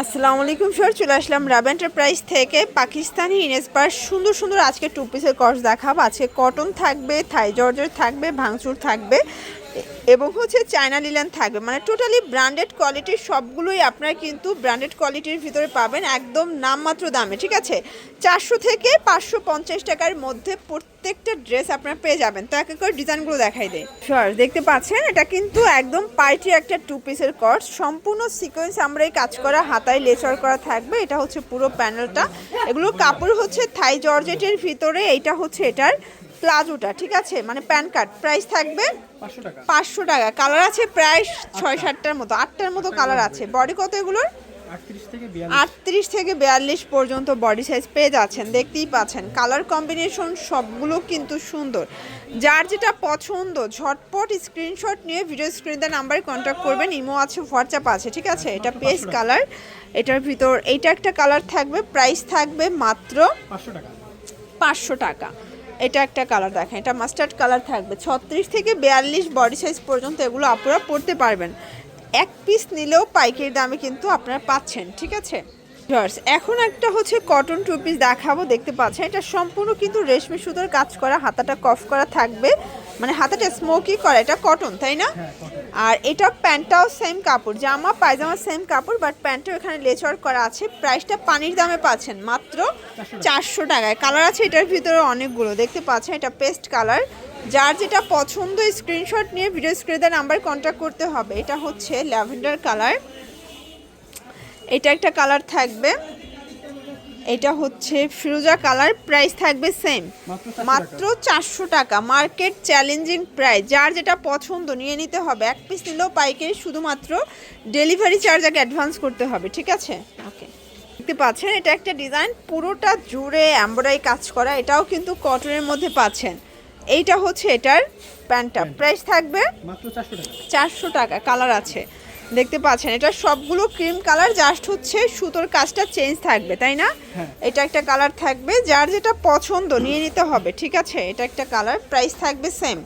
আসসালামু আলাইকুম স্যার, চলে আসলাম রাবা এন্টারপ্রাইজ থেকে। পাকিস্তানি ইনস্পায়ার সুন্দর সুন্দর আজকে টু পিসের কর্স দেখাবো। আজকে কটন থাকবে, থাই জর্জেট থাকবে, ভাঙচুর থাকবে এবং হচ্ছে চায়না লিলেন থাকবে। মানে টোটালি ব্র্যান্ডেড কোয়ালিটির সবগুলোই আপনারা কিন্তু ব্র্যান্ডেড কোয়ালিটির ভিতরে পাবেন একদম নামমাত্র দামে। ঠিক আছে, 400 থেকে 550 টাকার মধ্যে প্রত্যেকটা ড্রেস আপনারা পেয়ে যাবেন। তো এক এক করে ডিজাইনগুলো দেখাই দেয়। স্যার দেখতে পাচ্ছেন এটা কিন্তু একদম পার্টি একটা টু পিসের কর্স, সম্পূর্ণ সিকোয়েন্স আমরা এই কাজ করা, হাতায় লেচার করা থাকবে। এটা হচ্ছে পুরো প্যানেলটা। এগুলো কাপড় হচ্ছে থাই জর্জেটের ভিতরে। এইটা হচ্ছে এটার প্লাজোটা। ঠিক আছে, মানে প্যান কাট। প্রাইস থাকবে 500 টাকা। কালার আছে প্রায় 6-7টার মতো, 8টার মতো কালার আছে। বডি কত এগুলোর? 38 থেকে 42 পর্যন্ত বডি সাইজ পেয়ে যাচ্ছেন। দেখতেই পাচ্ছেন কালার কম্বিনেশন সবগুলো কিন্তু সুন্দর। যার যেটা পছন্দ ঝটপট স্ক্রিনশট নিয়ে ভিডিও স্ক্রিনে নাম্বারে কন্ট্যাক্ট করবেন। ইমো আছে, হোয়াটসঅ্যাপ আছে। ঠিক আছে, এটা পেস্ট কালার। এটার ভিতর এইটা একটা কালার থাকবে। প্রাইস থাকবে মাত্র 500 টাকা। এটা একটা কালার দেখেন, এটা মাস্টার্ড কালার থাকবে। 36 থেকে 42 বডি সাইজ পর্যন্ত এগুলো আপনারা পরতে পারবেন। এক পিস নিলেও পাইকারি দামে কিন্তু আপনারা পাচ্ছেন। ঠিক আছে, এখন একটা হচ্ছে কটন টু পিস দেখাবো। দেখতে পাচ্ছেন এটা সম্পূর্ণ কিন্তু রেশমি সুতোর কাজ করা, হাতাটা কফ করা থাকবে, মানে হাতাটা স্মোকি করা। এটা কটন, তাই না? আর এটা প্যান্টটাও সেম কাপড়, জামা পায়জামা সেম কাপড়, বাট প্যান্টটাও এখানে লেচার করা আছে। প্রাইসটা পানির দামে পাচ্ছেন মাত্র 400 টাকায়। কালার আছে এটার ভিতরে অনেকগুলো, দেখতে পাচ্ছেন এটা পেস্ট কালার। যার যেটা পছন্দ স্ক্রিনশট নিয়ে ভিডিও স্ক্রিনে নাম্বার কন্ট্যাক্ট করতে হবে। এটা হচ্ছে ল্যাভেন্ডার কালার। এটা একটা কালার থাকবে। এটা হচ্ছে ফিরোজা কালার। প্রাইস থাকবে সেম, মাত্র 400 টাকা। Market challenging price. যার যেটা পছন্দ নিয়ে নিতে হবে। এক পিস নিলেও পাইকারি, শুধুমাত্র ডেলিভারি চার্জ আগে অ্যাডভান্স করতে হবে। ঠিক আছে, ওকে। দেখতে পাচ্ছেন এটা একটা ডিজাইন, পুরোটা জুড়ে এমব্রয়ডারি কাজ করা। এটাও কিন্তু কটনের মধ্যে পাচ্ছেন। এইটা হচ্ছে এটার প্যান্টটা। প্রাইস থাকবে মাত্র 400 টাকা। কালার আছে, দেখতে পাচ্ছেন এটা সবগুলো ক্রিম কালার, জাস্ট হচ্ছে সুতোর কাজটা চেঞ্জ থাকবে, তাই না? এটা একটা কালার থাকবে। যার যেটা পছন্দ নিয়ে নিতে হবে। ঠিক আছে, এটা একটা কালার। প্রাইস থাকবে সেম,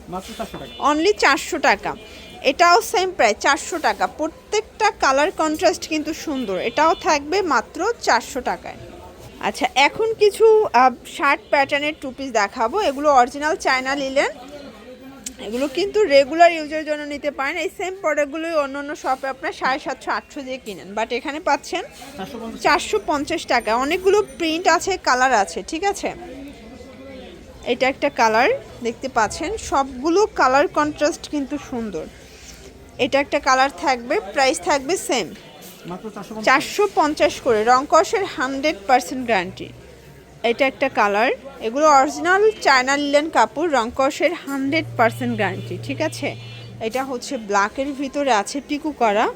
অনলি 400 টাকা। এটাও সেম প্রাইস, 400 টাকা। প্রত্যেকটা কালার কন্ট্রাস্ট কিন্তু সুন্দর। এটাও থাকবে মাত্র 400 টাকায়। আচ্ছা, এখন কিছু শার্ট প্যাটার্নের টু পিস দেখাবো। এগুলো অরিজিনাল চায়না লিলেন। এগুলো কিন্তু রেগুলার ইউজের জন্য নিতে পারেন। এই সেম প্রোডাক্টগুলোই অন্য অন্য শপে আপনার 750-800 দিয়ে কিনেন, বাট এখানে পাচ্ছেন 450 টাকা। অনেকগুলো প্রিন্ট আছে, কালার আছে। ঠিক আছে, এটা একটা কালার, দেখতে পাচ্ছেন সবগুলো কালার কন্ট্রাস্ট কিন্তু সুন্দর। এটা একটা কালার থাকবে। প্রাইস থাকবে সেম, 450 করে। রং কষের 100% গ্যারান্টি। এটা একটা কালার। এগুলো অরিজিনাল চায়না লিলেন কাপড়, রং কষের 100% গ্যারান্টি। ঠিক আছে, এটা হচ্ছে ব্ল্যাকের ভিতরে আছে পিকু করা।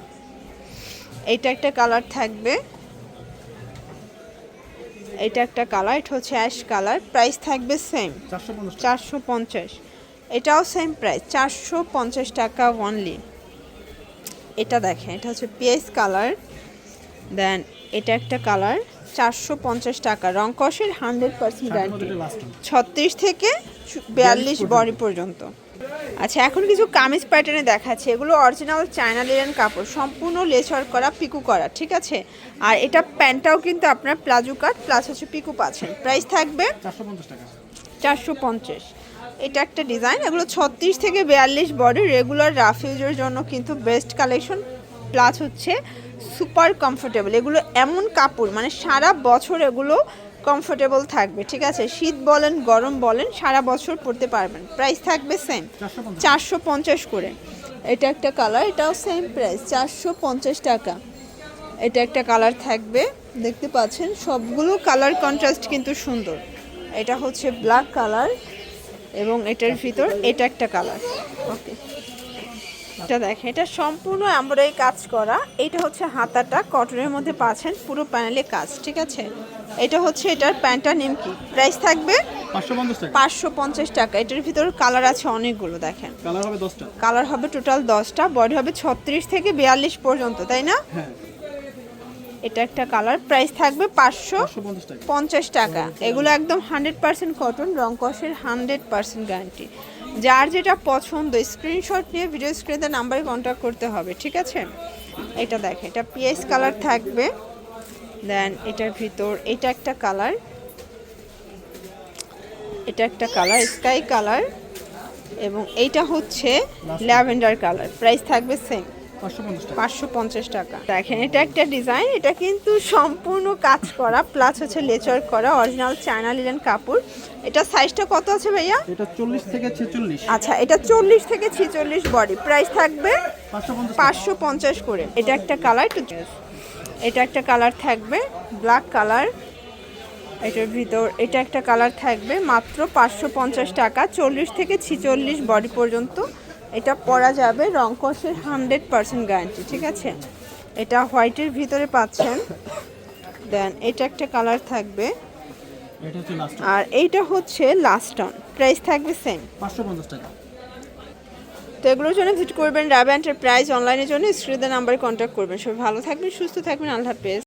এটা একটা কালার থাকবে। এটা একটা কালার, এটা হচ্ছে অ্যাশ কালার। প্রাইস থাকবে সেম, 450। এটাও সেম প্রাইস, 450 টাকা অনলি। এটা দেখেন, এটা হচ্ছে পিএস কালার। দেন এটা একটা কালার, 450 টাকা। রং কষের 100% গ্যারান্টি, 36 থেকে 42 বডি পর্যন্ত। আচ্ছা, এখন কিছু কামিজ প্যাটার্নে দেখাচ্ছে। এগুলো অরিজিনাল চায়না লিলেন কাপড়, সম্পূর্ণ লেচার করা, পিকু করা। ঠিক আছে, আর এটা প্যান্টটাও কিন্তু আপনার প্লাজো কাট প্লাস হচ্ছে পিকু পাচ্ছেন। প্রাইস থাকবে 450। এটা একটা ডিজাইন। এগুলো 36 থেকে 42 বডি, রেগুলার রাফ ইউজের জন্য কিন্তু বেস্ট কালেকশন, প্লাস হচ্ছে সুপার কমফোর্টেবল। এগুলো এমন কাপড়, মানে সারা বছর এগুলো কমফোর্টেবল থাকবে। ঠিক আছে, শীত বলেন গরম বলেন সারা বছর পরতে পারবেন। প্রাইস থাকবে সেম, 450 করে। এটা একটা কালার, এটাও সেম প্রাইস, 450 টাকা। এটা একটা কালার থাকবে, দেখতে পাচ্ছেন সবগুলো কালার কন্ট্রাস্ট কিন্তু সুন্দর। এটা হচ্ছে ব্ল্যাক কালার এবং এটার ভিতর এটা একটা কালার। ওকে, এটা দেখেন, এটা সম্পূর্ণ এমব্রয়ডারি কাজ করা। এটা হচ্ছে হাতাটা কটনের মধ্যে পাচ্ছেন, পুরো প্যানেলে কাজ। ঠিক আছে, এটা হচ্ছে এটার প্যান্টটা নিমকি। প্রাইস থাকবে 550 টাকা। এটার ভিতর কালার আছে অনেকগুলো, দেখেন কালার হবে টোটাল 10টা। বডি হবে 36 থেকে 42 পর্যন্ত, তাই না? এটা একটা কালার। প্রাইস থাকবে 550 টাকা। এগুলো একদম 100% কটন, রং কষের 100% গ্যারান্টি। যার যেটা পছন্দ স্ক্রিনশট নিয়ে ভিডিও স্ক্রিনে নাম্বারে কন্ট্যাক্ট করতে হবে। ঠিক আছে, এটা দেখেন, এটা পিএস কালার থাকবে। দেন এটার ভিতর এটা একটা কালার, এটা একটা কালার স্কাই কালার, এবং এইটা হচ্ছে ল্যাভেন্ডার কালার। প্রাইস থাকবে সেম 550 টাকা। দেখেন এটা একটা ডিজাইন, এটা কিন্তু সম্পূর্ণ কাজ করা প্লাস হচ্ছে লেচার করা অরিজিনাল চায়না লিনেন কাপড়। এটা সাইজটা কত আছে ভাইয়া? এটা 40 থেকে 46। আচ্ছা, এটা 40 থেকে 46 বডি। প্রাইস থাকবে 550 করে। এটা একটা কালার, এটা একটা কালার থাকবে ব্ল্যাক কালার, এটার ভিতর এটা একটা কালার থাকবে মাত্র 550 টাকা। 40 থেকে 46 বডি পর্যন্ত এটা পরা যাবে, রং কষের 100% গ্যারান্টি, ঠিক আছে। এটা হোয়াইটের ভিতরে পাচ্ছেন। দেন এটা একটা কালার থাকবে, এটা হচ্ছে লাস্ট আর এইটা হচ্ছে লাস্ট অন। প্রাইস থাকবে সেম 550 টাকা। তো এগুলোর জন্য ভিজিট করবেন রাবে এন্টারপ্রাইজ। অনলাইনের জন্য স্ক্রিনের নাম্বারে কন্ট্যাক্ট করবেন। সবাই ভালো থাকবেন, সুস্থ থাকবেন, আল্লাহ হাফেজ।